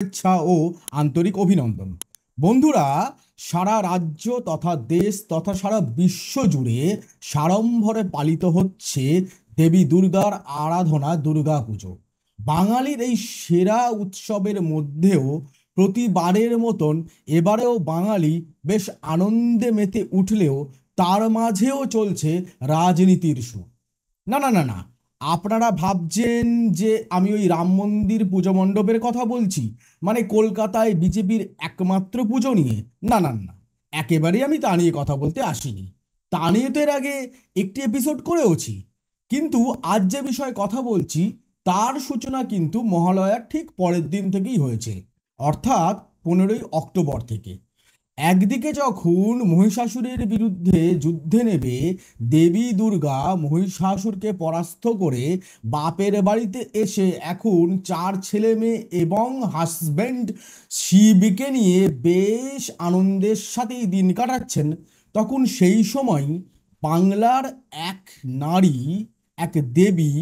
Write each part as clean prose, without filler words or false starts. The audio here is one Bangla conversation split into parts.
শুভেচ্ছা ও আন্তরিক অভিনন্দন। বন্ধুরা, সারা রাজ্য তথা দেশ তথা সারা বিশ্ব জুড়ে সাড়ম্বরে পালিত হচ্ছে দেবী দুর্গার আরাধনা দুর্গাপুজো। বাঙালির এই সেরা উৎসবের মধ্যেও প্রতিবারের মতন এবারেও বাঙালি বেশ আনন্দে মেতে উঠলেও তার মাঝেও চলছে রাজনীতির সুর। না না না না, আপনারা ভাবছেন যে আমি ওই রাম মন্দির পুজো মণ্ডপের কথা বলছি, মানে কলকাতায় বিজেপির একমাত্র পুজো নিয়ে? না না না, একেবারেই আমি তা নিয়ে কথা বলতে আসিনি। তা নিয়ে তো এর আগে একটি এপিসোড করেওছি। কিন্তু আজ যে বিষয়ে কথা বলছি তার সূচনা কিন্তু মহালয়ার ঠিক পরের দিন থেকেই হয়েছে, অর্থাৎ 15ই অক্টোবর থেকে। একদিকে যখন মহিষাসুরের বিরুদ্ধে যুদ্ধে নেবে দেবী দুর্গা মহিষাসুরকে পরাস্ত করে বাপের বাড়িতে এসে এখন 4 ছেলে মেয়ে এবং হাজব্যান্ড শিবকে নিয়ে বেশ আনন্দের সাথেই দিন কাটাচ্ছেন, তখন সেই সময় বাংলার এক নারী, এক দেবী,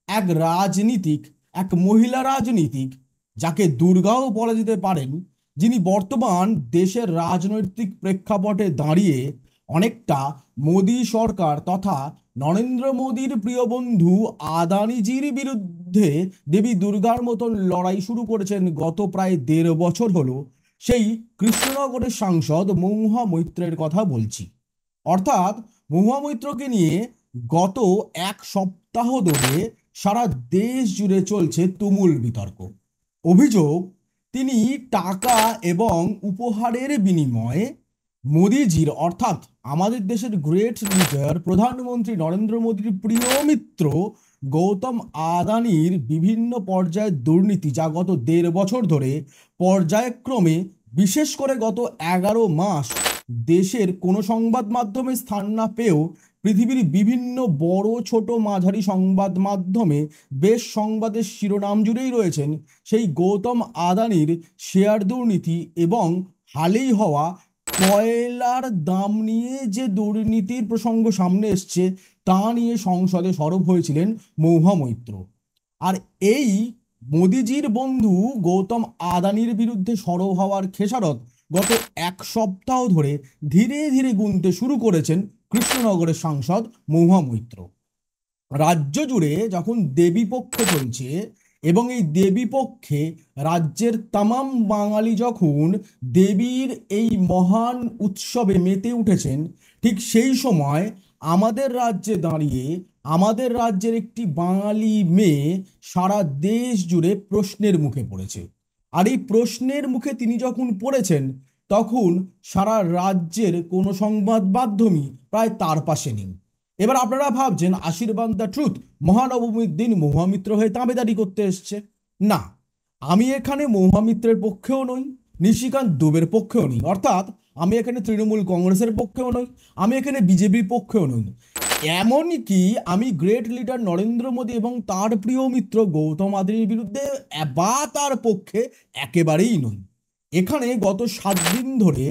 এক রাজনীতিক, এক মহিলা রাজনীতিক, যাকে দুর্গাও বলা যেতে পারেন, যিনি বর্তমান দেশের রাজনৈতিক প্রেক্ষাপটে দাঁড়িয়ে অনেকটা মোদী সরকার তথা নরেন্দ্র মোদীর প্রিয় বন্ধু আদানিজির বিরুদ্ধে দেবী দুর্গার মতন লড়াই শুরু করেছেন গত প্রায় 1.5 বছর হলো, সেই কৃষ্ণনগরের সাংসদ মহুয়া মৈত্রের কথা বলছি। অর্থাৎ মহুয়া মৈত্রকে নিয়ে গত 1 সপ্তাহ ধরে সারা দেশ জুড়ে চলছে তুমুল বিতর্ক। অভিযোগ, তিনি টাকা এবং উপহারের বিনিময়ে মোদিজির অর্থাৎ আমাদের দেশের গ্রেট লিডার প্রধানমন্ত্রী নরেন্দ্র মোদীর প্রিয় মিত্র গৌতম আদানির বিভিন্ন পর্যায়ের দুর্নীতি, যা গত 1.5 বছর ধরে পর্যায়ক্রমে, বিশেষ করে গত 11 মাস দেশের কোনো সংবাদ মাধ্যমে স্থান না পেয়েও পৃথিবীর বিভিন্ন বড় ছোট মাঝারি সংবাদ মাধ্যমে বেশ সংবাদের শিরোনাম জুড়েই রয়েছেন সেই গৌতম আদানির শেয়ার দুর্নীতি এবং হালেই হওয়া কয়লার দাম নিয়ে যে দুর্নীতির প্রসঙ্গ সামনে এসছে তা নিয়ে সংসদে সরব হয়েছিলেন মহুয়া মৈত্র। আর এই মোদিজির বন্ধু গৌতম আদানির বিরুদ্ধে সরব হওয়ার খেসারত গত 1 সপ্তাহ ধরে ধীরে ধীরে গুনতে শুরু করেছেন কৃষ্ণনগরের সাংসদ মহুয়া মৈত্র। রাজ্য জুড়ে যখন দেবী পক্ষ চলছে এবং এই দেবী পক্ষে রাজ্যের তামাম বাঙালি যখন দেবীর এই মহান উৎসবে মেতে উঠেছেন, ঠিক সেই সময় আমাদের রাজ্যে দাঁড়িয়ে আমাদের রাজ্যের একটি বাঙালি মেয়ে সারা দেশ জুড়ে প্রশ্নের মুখে পড়েছে। আর এই প্রশ্নের মুখে তিনি যখন পড়েছেন, তখন সারা রাজ্যের কোনো সংবাদ মাধ্যমই প্রায় তার পাশে নেই। এবার আপনারা ভাবছেন আশীর্বাদ দ্য ট্রুথ মহানবমীর দিন মহুয়া মিত্র হয়ে তাবেদারি করতে এসছে। না, আমি এখানে মহুয়া মিত্রের পক্ষেও নই, নিশিকান্ত দুবের পক্ষেও নই, অর্থাৎ আমি এখানে তৃণমূল কংগ্রেসের পক্ষেও নই, আমি এখানে বিজেপির পক্ষেও নই, এমনকি আমি গ্রেট লিডার নরেন্দ্র মোদী এবং তার প্রিয় মিত্র গৌতম আদানির বিরুদ্ধে বা তার পক্ষে একেবারেই নই। এখানে গত 7 দিন ধরে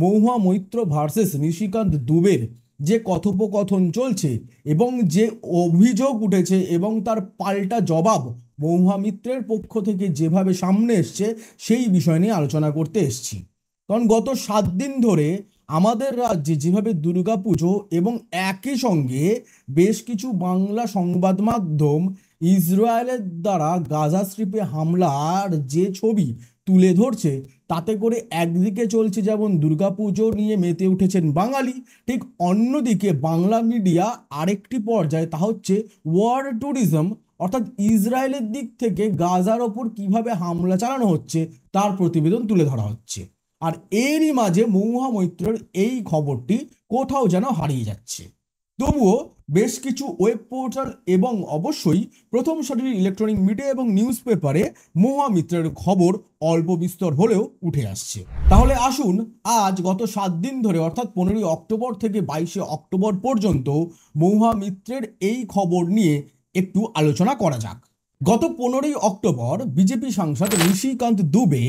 মহুয়া মৈত্র ভার্সেস নিশিকান্ত দুবের যে কথোপকথন চলছে এবং যে অভিযোগ উঠেছে এবং তার পাল্টা জবাব মহুয়া মিত্রের পক্ষ থেকে যেভাবে সামনে এসছে, সেই বিষয় নিয়ে আলোচনা করতে এসছি। কারণ গত 7 দিন ধরে আমাদের রাজ্যে যেভাবে দুর্গাপুজো এবং একই সঙ্গে বেশ কিছু বাংলা সংবাদ মাধ্যম ইসরায়েলের দ্বারা গাজা স্ট্রিপে হামলার যে ছবি তুলে ধরছে, তাতে করে একদিকে চলছে যেমন দুর্গাপুজো নিয়ে মেতে উঠেছেন বাঙালি, ঠিক অন্যদিকে বাংলা মিডিয়া আরেকটি পর্যায়ে, তা হচ্ছে ওয়ার ট্যুরিজম, অর্থাৎ ইসরায়েলের দিক থেকে গাজার ওপর কিভাবে হামলা চালানো হচ্ছে তার প্রতিবেদন তুলে ধরা হচ্ছে। আর এরই মাঝে মহুয়া মৈত্রের এই খবরটি কোথাও যেন হারিয়ে যাচ্ছে। তবুও বেশ কিছু ওয়েব পোর্টাল এবং অবশ্যই প্রথম সারির ইলেকট্রনিক মিডিয়া এবং নিউজ পেপারে মহুয়া মিত্রের খবর অল্প বিস্তর হলেও উঠে আসছে। তাহলে আসুন আজ গত 7 দিন ধরে অর্থাৎ 15ই অক্টোবর থেকে 22শে অক্টোবর পর্যন্ত মহুয়া মিত্রের এই খবর নিয়ে একটু আলোচনা করা যাক। গত 15ই অক্টোবর বিজেপি সাংসদ নিশিকান্ত দুবে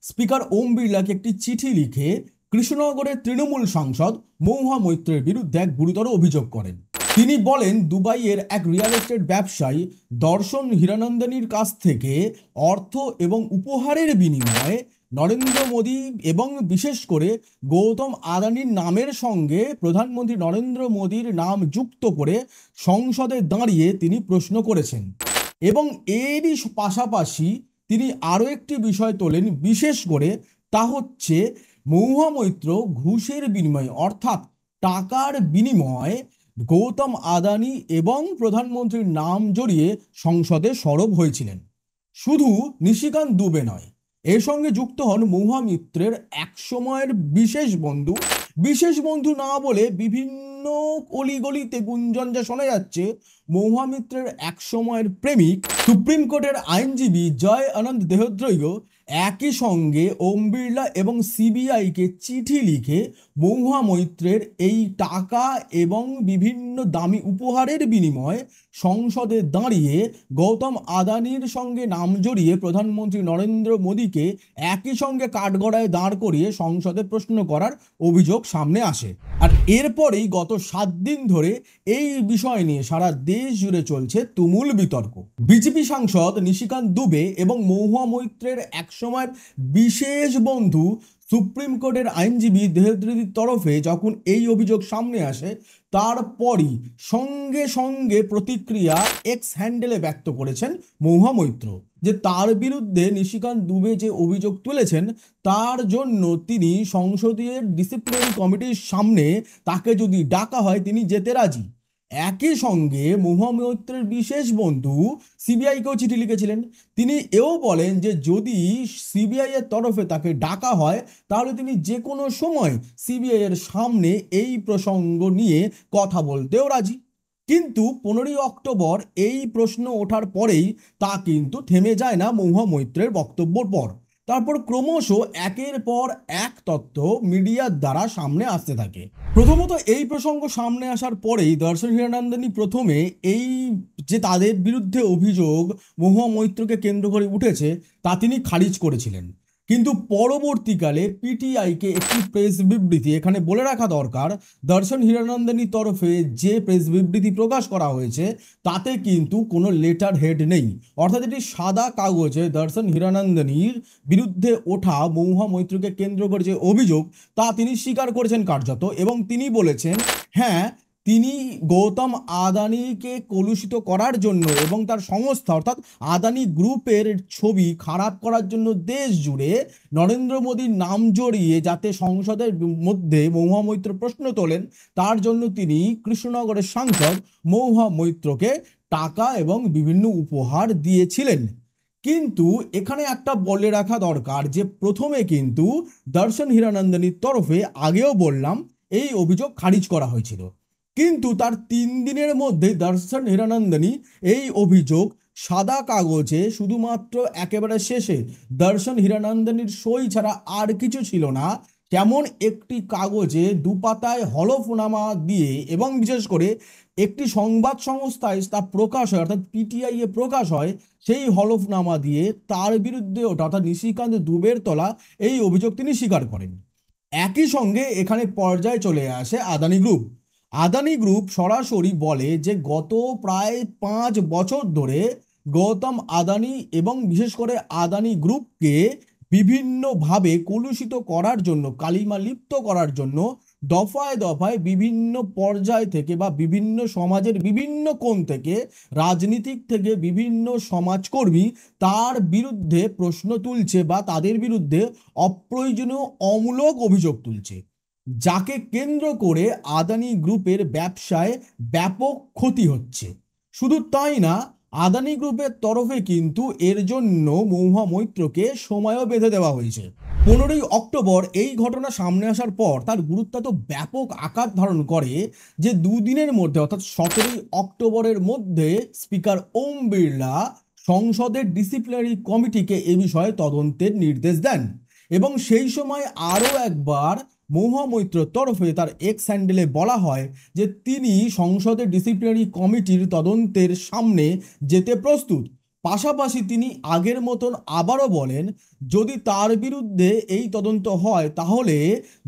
স্পিকার ওম বিড়লাকে একটি চিঠি লিখে কৃষ্ণনগরের তৃণমূল সাংসদ মহুয়া মৈত্রের বিরুদ্ধে এক গুরুতর অভিযোগ করেন। তিনি বলেন দুবাইয়ের এক রিয়েল এস্টেট ব্যবসায়ী দর্শন হীরানন্দনীর কাছ থেকে অর্থ এবং উপহারের বিনিময়ে নরেন্দ্র মোদী এবং বিশেষ করে গৌতম আদানির নামের সঙ্গে প্রধানমন্ত্রী নরেন্দ্র মোদীর নাম যুক্ত করে সংসদে দাঁড়িয়ে তিনি প্রশ্ন করেছেন। এবং এরই পাশাপাশি তিনি আরও একটি বিষয় তোলেন, বিশেষ করে তা হচ্ছে মহুয়া মৈত্র ঘুষের বিনিময়ে অর্থাৎ টাকার বিনিময়ে গৌতম আদানি এবং প্রধানমন্ত্রীর নাম জড়িয়ে সংসদে সরব হয়েছিলেন। শুধু নিশিকান্ত দুবে নয়, এর সঙ্গে যুক্ত হন মহুয়া মৈত্রের একসময়ের বিশেষ বন্ধু না বলে বিভিন্ন অলিগলিতে গুঞ্জন যা শোনা যাচ্ছে, মহুয়া মৈত্রের একসময়ের প্রেমিক সুপ্রিম কোর্টের আইনজীবী জয় আনন্দ দেহদ্রৈয় একই সঙ্গে ওম বিড়লা এবং সিবিআইকে চিঠি লিখে মহুয়া মৈত্রের এই টাকা এবং বিভিন্ন দামি উপহারের বিনিময়ে সংসদে দাঁড়িয়ে গৌতম আদানির সঙ্গে নাম জড়িয়ে প্রধানমন্ত্রী নরেন্দ্র মোদীকে একই সঙ্গে কাঠগড়ায় দাঁড় করিয়ে সংসদে প্রশ্ন করার অভিযোগ সামনে আসে। আর এরপরেই গত 7 দিন ধরে এই বিষয় নিয়ে সারা দেশ জুড়ে চলছে তুমুল বিতর্ক। বিজেপি সাংসদ নিশিকান্ত দুবে এবং মহুয়া মৈত্রের একসময়ের বিশেষ বন্ধু সুপ্রিম কোর্টের আইনজীবী দেহদ্রির তরফে যখন এই অভিযোগ সামনে আসে, তারপরই সঙ্গে সঙ্গে প্রতিক্রিয়া এক্স হ্যান্ডেলে ব্যক্ত করেছেন মহুয়া মৈত্র যে তার বিরুদ্ধে নিশিকান্ত দুবে যে অভিযোগ তুলেছেন তার জন্য তিনি সংসদীয় ডিসিপ্লিনারি কমিটির সামনে তাকে যদি ডাকা হয় তিনি যেতে রাজি। একই সঙ্গে মহুয়া মৈত্রের বিশেষ বন্ধু সিবিআইকেও চিঠি লিখেছিলেন। তিনি এও বলেন যে যদি সিবিআই এর তরফে তাকে ডাকা হয় তাহলে তিনি যে কোনো সময় সিবিআই এর সামনে এই প্রসঙ্গ নিয়ে কথা বলতেও রাজি। কিন্তু 15ই অক্টোবর এই প্রশ্ন ওঠার পরেই তা কিন্তু থেমে যায় না মহুয়া মৈত্রের বক্তব্যের পর। তারপর ক্রমশ একের পর এক তথ্য মিডিয়ার দ্বারা সামনে আসতে থাকে। প্রথমত এই প্রসঙ্গ সামনে আসার পরেই দর্শন হীরানন্দনী প্রথমে এই যে তাদের বিরুদ্ধে অভিযোগ মহুয়া মৈত্রকে কেন্দ্র করে উঠেছে তা তিনি খারিজ করেছিলেন। কিন্তু পরবর্তীকালে পিটিআইকে একটি প্রেস বিবৃতি, এখানে বলে রাখা দরকার দর্শন হীরানন্দনীর তরফে যে প্রেস বিবৃতি প্রকাশ করা হয়েছে তাতে কিন্তু কোনো লেটার হেড নেই, অর্থাৎ এটি সাদা কাগজে দর্শন হীরানন্দনীর বিরুদ্ধে ওঠা মহুয়া মৈত্রকে কেন্দ্র করে যে অভিযোগ তা তিনি স্বীকার করেছেন কার্যত। এবং তিনি বলেছেন হ্যাঁ, তিনি গৌতম আদানিকে কলুষিত করার জন্য এবং তার সংস্থা অর্থাৎ আদানি গ্রুপের ছবি খারাপ করার জন্য দেশ জুড়ে নরেন্দ্র মোদীর নাম জড়িয়ে যাতে সংসদের মধ্যে মহুয়া মৈত্র প্রশ্ন তোলেন তার জন্য তিনি কৃষ্ণনগরের সাংসদ মহুয়া মৈত্রকে টাকা এবং বিভিন্ন উপহার দিয়েছিলেন। কিন্তু এখানে একটা বলে রাখা দরকার যে প্রথমে কিন্তু দর্শন হীরানন্দনীর তরফে আগেও বললাম এই অভিযোগ খারিজ করা হয়েছিল, কিন্তু তার 3 দিনের মধ্যে দর্শন হীরানন্দনী এই অভিযোগ সাদা কাগজে শুধুমাত্র একেবারে শেষে দর্শন হীরানন্দনীর সই ছাড়া আর কিছু ছিল না তেমন একটি কাগজে 2 পাতায় হলফনামা দিয়ে এবং বিশেষ করে একটি সংবাদ সংস্থায় তা প্রকাশ হয় অর্থাৎ পিটিআই এ প্রকাশ হয়, সেই হলফনামা দিয়ে তার বিরুদ্ধে ওঠা অর্থাৎ নিশিকান্ত দুবের তোলা এই অভিযোগ তিনি স্বীকার করেন। একই সঙ্গে এখানে পর্যায়ে চলে আসে আদানি গ্রুপ সরাসরি বলে যে গত প্রায় 5 বছর ধরে গৌতম আদানি এবং বিশেষ করে আদানি গ্রুপকে বিভিন্নভাবে কলুষিত করার জন্য, কালিমা লিপ্ত করার জন্য দফায় দফায় বিভিন্ন পর্যায় থেকে বা বিভিন্ন সমাজের বিভিন্ন কোণ থেকে, রাজনীতিক থেকে বিভিন্ন সমাজকর্মী তার বিরুদ্ধে প্রশ্ন তুলছে বা তাদের বিরুদ্ধে অপ্রয়োজনীয় অমূলক অভিযোগ তুলছে, যাকে কেন্দ্র করে আদানি গ্রুপের ব্যবসায় ব্যাপক ক্ষতি হচ্ছে। শুধু তাই না, আদানি গ্রুপের তরফে কিন্তু এর জন্য মহুয়া মৈত্রকে সময়ও বেঁধে দেওয়া হয়েছে। 15ই অক্টোবর এই ঘটনা সামনে আসার পর তার গুরুত্ব তো ব্যাপক আকার ধারণ করে যে 2 দিনের মধ্যে অর্থাৎ 17ই অক্টোবরের মধ্যে স্পিকার ওম বিড়লা সংসদের ডিসিপ্লিনারি কমিটিকে এ বিষয়ে তদন্তের নির্দেশ দেন এবং সেই সময় আরও একবার মহুয়া মৈত্রর তরফে তার এক্স হ্যান্ডেলে বলা হয় যে তিনি সংসদের ডিসিপ্লিনারি কমিটির তদন্তের সামনে যেতে প্রস্তুত। পাশাপাশি তিনি আগের মতন আবারও বলেন যদি তার বিরুদ্ধে এই তদন্ত হয় তাহলে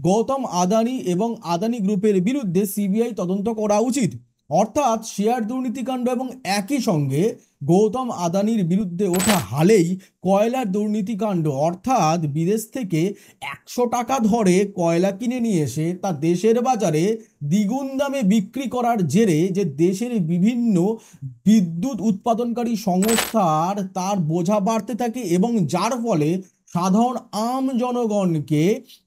গৌতম আদানি এবং আদানি গ্রুপের বিরুদ্ধে সিবিআই তদন্ত করা উচিত। অর্থাৎ শেয়ার দুর্নীতিকাণ্ড এবং একই সঙ্গে গৌতম আদানির বিরুদ্ধে ওঠা হালেই কয়লার দুর্নীতিকাণ্ড, অর্থাৎ বিদেশ থেকে 100 টাকা ধরে কয়লা কিনে নিয়ে এসে তা দেশের বাজারে দ্বিগুণ দামে বিক্রি করার জেরে যে দেশের বিভিন্ন বিদ্যুৎ উৎপাদনকারী সংস্থার তার বোঝা বাড়তে থাকে এবং যার ফলে সাধারণ আম জনগণকে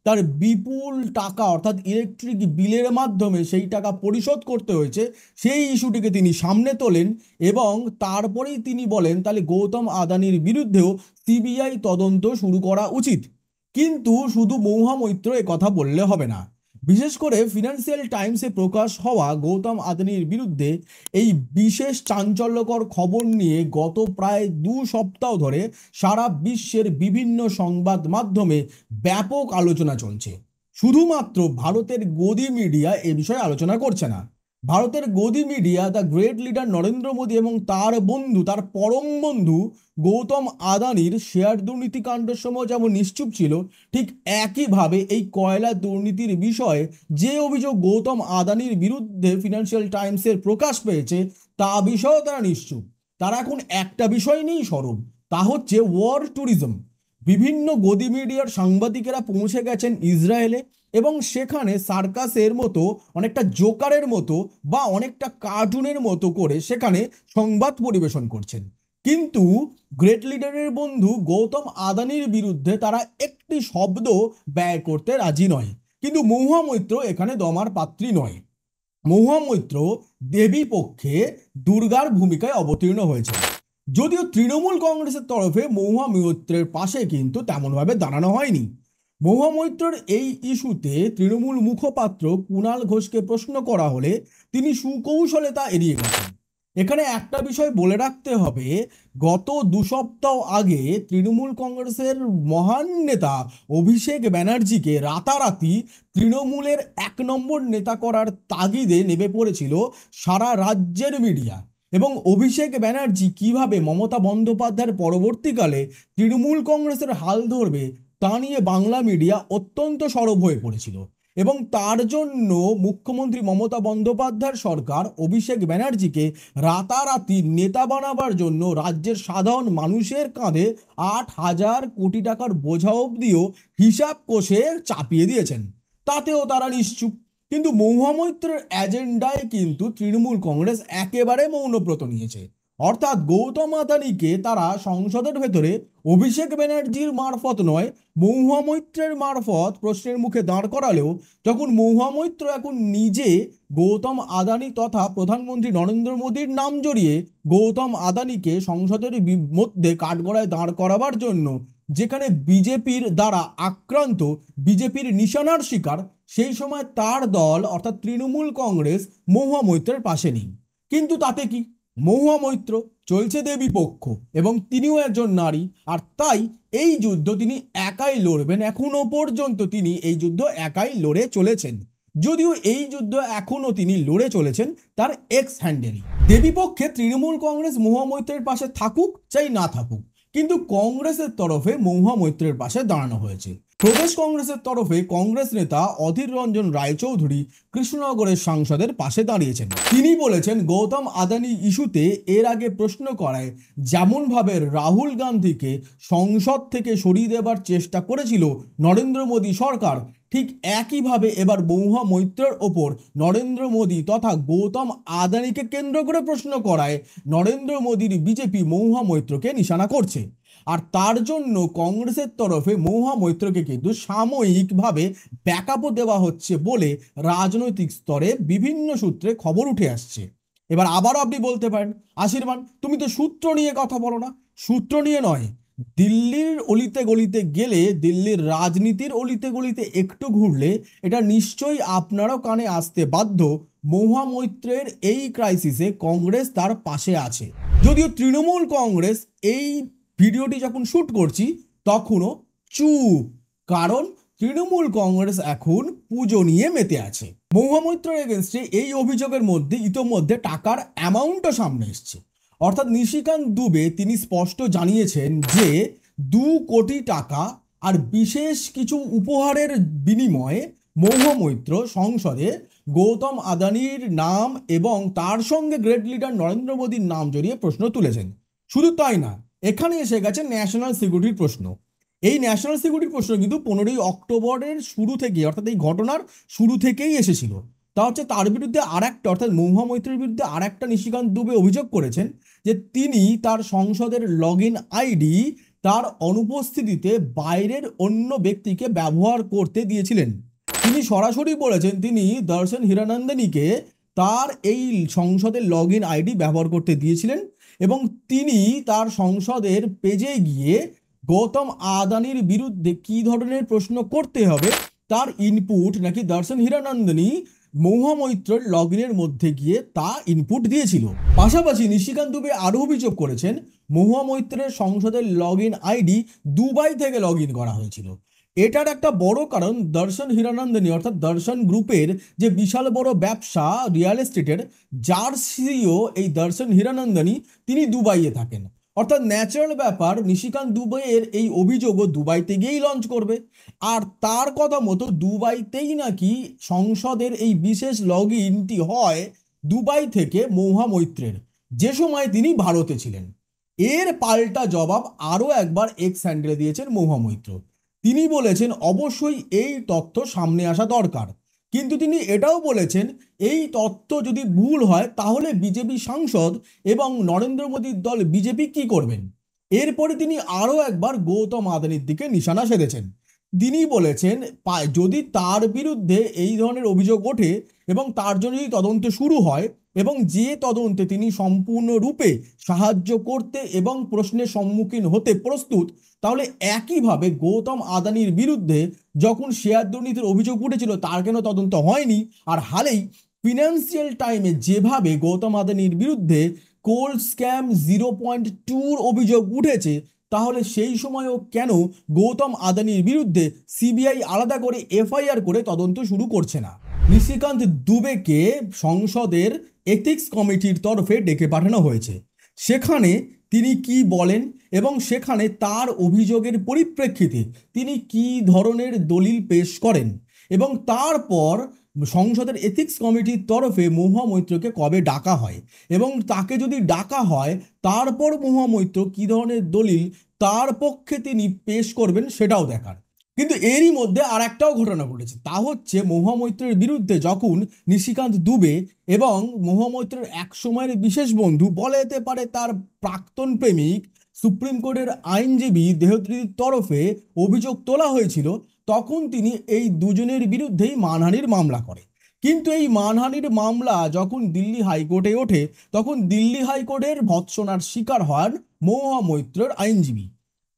তার বিপুল টাকা অর্থাৎ ইলেকট্রিক বিলের মাধ্যমে সেই টাকা পরিশোধ করতে হয়েছে, সেই ইস্যুটিকে তিনি সামনে তোলেন এবং তারপরেই তিনি বলেন তাহলে গৌতম আদানির বিরুদ্ধেও সিবিআই তদন্ত শুরু করা উচিত। কিন্তু শুধু মহুয়া মৈত্র কথা বললে হবে না। বিশেষ করে ফিনান্সিয়াল টাইমসে প্রকাশ হওয়া গৌতম আদানির বিরুদ্ধে এই বিশেষ চাঞ্চল্যকর খবর নিয়ে গত প্রায় 2 সপ্তাহ ধরে সারা বিশ্বের বিভিন্ন সংবাদ মাধ্যমে ব্যাপক আলোচনা চলছে। শুধুমাত্র ভারতের গদি মিডিয়া এ বিষয়ে আলোচনা করছে না। ভারতের গদি media the great leader Narendra Modi এবং তার বন্ধু, তার পরম বন্ধু গৌতম আদানির শেয়ার দুর্নীতি কাণ্ডের সময় যেমন নিশ্চুপ ছিল, ঠিক একইভাবে এই কয়লা দুর্নীতির বিষয়ে যে অভিযোগ গৌতম আদানির বিরুদ্ধে ফিনান্সিয়াল টাইমসের প্রকাশ পেয়েছে তা বিষয়েও তারা নিশ্চুপ। তারা এখন একটা বিষয় নিয়েই সরব, তা হচ্ছে ওয়ার ট্যুরিজম। বিভিন্ন গদি মিডিয়ার সাংবাদিকেরা পৌঁছে গেছেন ইসরায়েলে এবং সেখানে সার্কাসের মতো, অনেকটা জোকারের মতো বা অনেকটা কার্টুনের মতো করে সেখানে সংবাদ পরিবেশন করছেন। কিন্তু গ্রেট লিডারের বন্ধু গৌতম আদানির বিরুদ্ধে তারা একটি শব্দ ব্যয় করতে রাজি নয়। কিন্তু মহুয়া মৈত্র এখানে দমার পাত্রী নয়। মহুয়া মৈত্র দেবী পক্ষে দুর্গার ভূমিকায় অবতীর্ণ হয়েছে। যদিও তৃণমূল কংগ্রেসের তরফে মহুয়া মৈত্রের পাশে কিন্তু তেমনভাবে দাঁড়ানো হয়নি। মহুয়া মৈত্রের এই ইস্যুতে তৃণমূল মুখপাত্র কুণাল ঘোষকে প্রশ্ন করা হলে তিনি সুকৌশলে তা এড়িয়ে গেছেন। এখানে একটা বিষয় বলে রাখতে হবে, গত 2 সপ্তাহ আগে তৃণমূল কংগ্রেসের মহান নেতা অভিষেক ব্যানার্জিকে রাতারাতি তৃণমূলের 1 নম্বর নেতা করার তাগিদে নেমে পড়েছিল সারা রাজ্যের মিডিয়া এবং অভিষেক ব্যানার্জি কিভাবে মমতা বন্দ্যোপাধ্যায়ের পরবর্তীকালে তৃণমূল কংগ্রেসের হাল ধরবে তা নিয়ে বাংলা মিডিয়া অত্যন্ত সরব হয়ে পড়েছিল এবং তার জন্য মুখ্যমন্ত্রী মমতা বন্দ্যোপাধ্যায়ের সরকার অভিষেক ব্যানার্জিকে রাতারাতি নেতা বানাবার জন্য রাজ্যের সাধারণ মানুষের কাঁধে 8,000 কোটি টাকার বোঝা অবধিও হিসাব কষে চাপিয়ে দিয়েছেন। তাতেও তারা নিশ্চুপ। কিন্তু মহুয়া মৈত্রের এজেন্ডায় কিন্তু তৃণমূল কংগ্রেস একেবারে মৌনব্রত নিয়েছে। অর্থাৎ গৌতম আদানিকে তারা সংসদের ভেতরে অভিষেক ব্যানার্জির মারফত নয়, মহুয়া মৈত্রের মারফত প্রশ্নের মুখে দাঁড় করালেও যখন মহুয়া মৈত্র এখন নিজে গৌতম আদানি তথা প্রধানমন্ত্রী নরেন্দ্র মোদীর নাম জড়িয়ে গৌতম আদানিকে সংসদের মধ্যে কাঠগড়ায় দাঁড় করাবার জন্য যেখানে বিজেপির দ্বারা আক্রান্ত, বিজেপির নিশানার শিকার, সেই সময় তার দল অর্থাৎ তৃণমূল কংগ্রেস মহুয়া মৈত্রের পাশে নেই। কিন্তু তাতে কি, মহুয়া মৈত্র চলছে দেবী পক্ষ এবং তিনিও একজন নারী, আর তাই এই যুদ্ধ তিনি একাই লড়বেন। এখনো পর্যন্ত তিনি এই যুদ্ধ একাই লড়ে চলেছেন, যদিও এই যুদ্ধ এখনো তিনি লড়ে চলেছেন তার এক্স হ্যান্ডেলে। দেবী পক্ষে তৃণমূল কংগ্রেস মহুয়া মৈত্রের পাশে থাকুক চাই না থাকুক, কিন্তু কংগ্রেসের তরফে মহুয়া মৈত্রের পাশে দাঁড়ানো হয়েছে। প্রদেশ কংগ্রেসের তরফে কংগ্রেস নেতা অধীর রঞ্জন রায়চৌধুরী কৃষ্ণনগরের সাংসদের পাশে দাঁড়িয়েছেন। তিনি বলেছেন, গৌতম আদানি ইস্যুতে এর আগে প্রশ্ন করায় যেমনভাবে রাহুল গান্ধীকে সংসদ থেকে সরিয়ে দেবার চেষ্টা করেছিল নরেন্দ্র মোদী সরকার, ঠিক একইভাবে এবার মহুয়া মৈত্রের ওপর নরেন্দ্র মোদী তথা গৌতম আদানিকে কেন্দ্র করে প্রশ্ন করায় নরেন্দ্র মোদীর বিজেপি মহুয়া মৈত্রকে নিশানা করছে। আর তার জন্য কংগ্রেসের তরফে মহুয়া মৈত্রকে কিন্তু সাময়িকভাবে ব্যাকআপও দেওয়া হচ্ছে বলে রাজনৈতিক স্তরে বিভিন্ন সূত্রে খবর উঠে আসছে। এবার আবারও আপনি বলতে পারেন, আশীর্বাদ তুমি তো সূত্র নিয়ে কথা বলো না। সূত্র নিয়ে নয়, দিল্লির অলিতে গলিতে গেলে, দিল্লির রাজনীতির অলিতে গলিতে একটু ঘুরলে এটা নিশ্চয়ই আপনারও কানে আসতে বাধ্য, মহুয়া মৈত্রের এই ক্রাইসিসে কংগ্রেস তার পাশে আছে। যদিও তৃণমূল কংগ্রেস এই ভিডিওটি যখন শ্যুট করছি তখনও চুপ, কারণ তৃণমূল কংগ্রেস এখন পুজো নিয়ে মেতে আছে। মহুয়া মৈত্রের এগেনস্টে এই অভিযোগের মধ্যে ইতোমধ্যে টাকার অ্যামাউন্টও সামনে এসছে। অর্থাৎ নিশিকান্ত দুবে তিনি স্পষ্ট জানিয়েছেন যে 2 কোটি টাকা আর বিশেষ কিছু উপহারের বিনিময়ে মহুয়া মৈত্র সংসদে গৌতম আদানির নাম এবং তার সঙ্গে গ্রেট লিডার নরেন্দ্র মোদীর নাম জড়িয়ে প্রশ্ন তুলেছেন। শুধু তাই না, এখানে এসে গেছে ন্যাশনাল সিকিউরিটির প্রশ্ন। এই ন্যাশনাল সিকিউরিটির প্রশ্ন কিন্তু 15ই অক্টোবরের শুরু থেকে, অর্থাৎ এই ঘটনার শুরু থেকেই এসেছিল। তা হচ্ছে তার বিরুদ্ধে আর একটা, অর্থাৎ মহুয়া মৈত্রের বিরুদ্ধে আর একটা নিশিকান্ত দুবে অভিযোগ করেছেন যে তিনি তার সংসদের লগ ইন আইডি তার অনুপস্থিতিতে বাইরের অন্য ব্যক্তিকে ব্যবহার করতে দিয়েছিলেন। তিনি সরাসরি বলেছেন তিনি দর্শন হীরানন্দনীকে তার এই সংসদের লগ ইন আইডি ব্যবহার করতে দিয়েছিলেন এবং তিনি তার সংসদের পেজে গিয়ে গৌতম আদানির বিরুদ্ধে কি ধরনের প্রশ্ন করতে হবে তার ইনপুট নাকি দর্শন হীরানন্দনী মহুয়া মৈত্রের লগ ইনের মধ্যে গিয়ে তা ইনপুট দিয়েছিল। পাশাপাশি নিশিকান্ত দুবে আরও অভিযোগ করেছেন মহুয়া মৈত্রের সংসদের লগ ইন আইডি দুবাই থেকে লগ ইন করা হয়েছিল। এটার একটা বড় কারণ দর্শন হীরানন্দনী অর্থাৎ দর্শন গ্রুপের যে বিশাল বড় ব্যবসা রিয়েল এস্টেটের, যার সিইও এই দর্শন হীরানন্দনী, তিনি দুবাইয়ে থাকেন। অর্থাৎ ন্যাচারাল ব্যাপার নিশিকান্ত দুবের এই অভিযোগও দুবাইতে গিয়েই লঞ্চ করবে। আর তার কথা মতো দুবাইতেই নাকি সংসদের এই বিশেষ লগ ইনটি হয় দুবাই থেকে মহুয়া মৈত্রের, যে সময় তিনি ভারতে ছিলেন। এর পাল্টা জবাব আরও একবার এক্স হ্যান্ডেলে দিয়েছেন মহুয়া মৈত্র। তিনি বলেছেন অবশ্যই এই তথ্য সামনে আসা দরকার, কিন্তু তিনি এটাও বলেছেন এই তথ্য যদি ভুল হয় তাহলে বিজেপি সাংসদ এবং নরেন্দ্র মোদীর দল বিজেপি কি করবেন। এরপরে তিনি আরও একবার গৌতম আদানির দিকে নিশানা সেধেছেন। তিনি বলেছেন যদি তার বিরুদ্ধে এই ধরনের অভিযোগ ওঠে এবং তার জন্য যদি তদন্ত শুরু হয় এবং যে তদন্তে তিনি সম্পূর্ণরূপে সাহায্য করতে এবং প্রশ্নের সম্মুখীন হতে প্রস্তুত, তাহলে একইভাবে গৌতম আদানির বিরুদ্ধে যখন শেয়ার দুর্নীতির অভিযোগ উঠেছিল তার কেন তদন্ত হয়নি, আর হালেই ফিনান্সিয়াল টাইমে যেভাবে গৌতম আদানির বিরুদ্ধে কোল স্ক্যাম 0.2 অভিযোগ উঠেছে, তাহলে সেই সময়ও কেন গৌতম আদানির বিরুদ্ধে সিবিআই আলাদা করে এফআইআর করে তদন্ত শুরু করছে না। নিশিকান্ত দুবেকে সংসদের এথিক্স কমিটির তরফে ডেকে পাঠানো হয়েছে। সেখানে তিনি কি বলেন এবং সেখানে তার অভিযোগের পরিপ্রেক্ষিতে তিনি কি ধরনের দলিল পেশ করেন এবং তারপর সংসদের এথিক্স কমিটির তরফে মহুয়া মৈত্রকে কবে ডাকা হয় এবং তাকে যদি ডাকা হয় তারপর মহুয়া মৈত্র কী ধরনের দলিল তার পক্ষে তিনি পেশ করবেন সেটাও দেখার। কিন্তু এরই মধ্যে আর একটাও ঘটনা ঘটেছে, তা হচ্ছে মহুয়া মৈত্রের বিরুদ্ধে যখন নিশিকান্ত দুবে এবং মহুয়া মৈত্রের এক সময়ের বিশেষ বন্ধু, বলা যেতে পারে তার প্রাক্তন প্রেমিক, সুপ্রিম কোর্টের আইনজীবী দেহত্রীর তরফে অভিযোগ তোলা হয়েছিল, তখন তিনি এই দুজনের বিরুদ্ধেই মানহানির মামলা করে। কিন্তু এই মানহানির মামলা যখন দিল্লি হাইকোর্টে ওঠে তখন দিল্লি হাইকোর্টের ভৎসনার শিকার হন মহুয়া মৈত্রের আইনজীবী।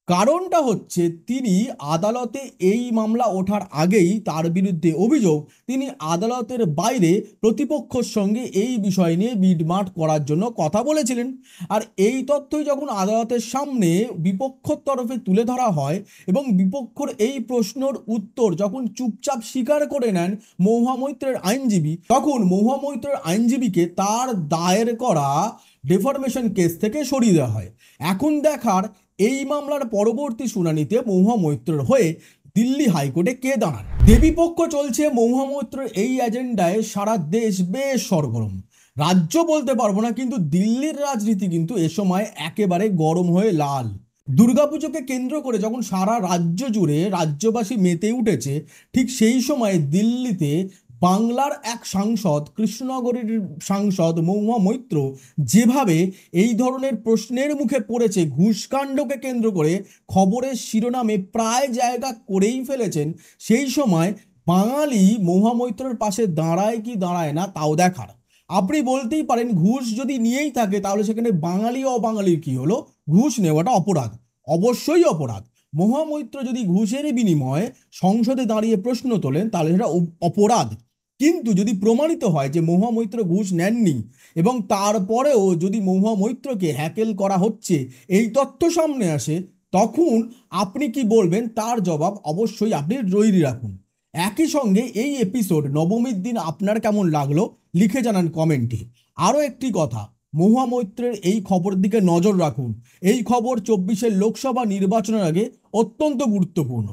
কারণটা হচ্ছে তিনি আদালতে এই মামলা ওঠার আগেই তার বিরুদ্ধে অভিযোগ তিনি আদালতের বাইরে প্রতিপক্ষের সঙ্গে এই বিষয় নিয়ে মিটমাট করার জন্য কথা বলেছিলেন। আর এই তথ্যই যখন আদালতের সামনে বিপক্ষের তরফে তুলে ধরা হয় এবং বিপক্ষের এই প্রশ্নের উত্তর যখন চুপচাপ স্বীকার করে নেন মহুয়া মৈত্রের আইনজীবী, তখন মহুয়া মৈত্রের আইনজীবীকে তার দায়ের করা ডেফরমেশন কেস থেকে সরিয়ে দেওয়া হয়। এখন দেখার এই মামলার পরবর্তী শুনানিতে মহুয়া মৈত্রের হয়ে দিল্লি হাইকোর্টে কে দাঁড়ান। দেবীপক্ষ চলছে মহুয়া মৈত্রের এই এজেন্ডায় সারা দেশ বেশ সরগরম। রাজ্য বলতে পারবো না, কিন্তু দিল্লির রাজনীতি কিন্তু এ সময় একেবারে গরম হয়ে লাল। দুর্গাপুজোকে কেন্দ্র করে যখন সারা রাজ্য জুড়ে রাজ্যবাসী মেতে উঠেছে, ঠিক সেই সময় দিল্লিতে বাংলার এক সাংসদ, কৃষ্ণনগরের সাংসদ মহুয়া মৈত্র যেভাবে এই ধরনের প্রশ্নের মুখে পড়েছে, ঘুষকাণ্ডকে কেন্দ্র করে খবরের শিরোনামে প্রায় জায়গা করেই ফেলেছেন, সেই সময় বাঙালি মহুয়া মৈত্রের পাশে দাঁড়ায় কি দাঁড়ায় না তাও দেখার। আপনি বলতেই পারেন ঘুষ যদি নিয়েই থাকে তাহলে সেখানে বাঙালি অবাঙালির কি হলো, ঘুষ নেওয়াটা অপরাধ, অবশ্যই অপরাধ। মহুয়া মৈত্র যদি ঘুষের বিনিময়ে সংসদে দাঁড়িয়ে প্রশ্ন তোলেন তাহলে সেটা অপরাধ। কিন্তু যদি প্রমাণিত হয় যে মহুয়া মৈত্র ঘুষ নেননি এবং তারপরেও যদি মহুয়া মৈত্রকে হ্যাকেল করা হচ্ছে এই তথ্য সামনে আসে, তখন আপনি কি বলবেন তার জবাব অবশ্যই আপনি তৈরি রাখুন। একই সঙ্গে এই এপিসোড নবমীর দিন আপনার কেমন লাগলো লিখে জানান কমেন্টে। আরও একটি কথা, মহুয়া মৈত্রের এই খবর দিকে নজর রাখুন। এই খবর 24-এর লোকসভা নির্বাচনের আগে অত্যন্ত গুরুত্বপূর্ণ।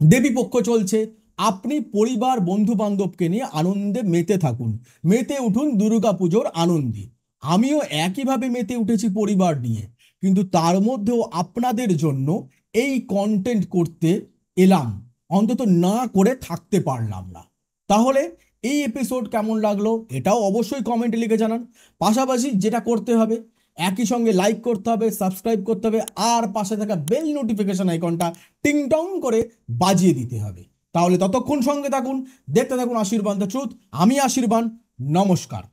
দেবীপক্ষ চলছে, আপনি পরিবার বন্ধু বান্ধবকে নিয়ে আনন্দে মেতে থাকুন, মেতে উঠুন দুর্গাপুজোর আনন্দে। আমিও একইভাবে মেতে উঠেছি পরিবার নিয়ে, কিন্তু তার মধ্যেও আপনাদের জন্য এই কন্টেন্ট করতে এলাম, অন্তত না করে থাকতে পারলাম না। তাহলে এই এপিসোড কেমন লাগলো এটাও অবশ্যই কমেন্টে লিখে জানান। পাশাপাশি যেটা করতে হবে, একই সঙ্গে লাইক করতে হবে, সাবস্ক্রাইব করতে হবে, আর পাশে থাকা বেল নোটিফিকেশন আইকনটা টিং টং করে বাজিয়ে দিতে হবে। তাহলে ততক্ষণ সঙ্গে থাকুন, দেখতে থাকুন আশীর্বাদ দ্য ট্রুথ। আমি আশীর্বাদ, নমস্কার।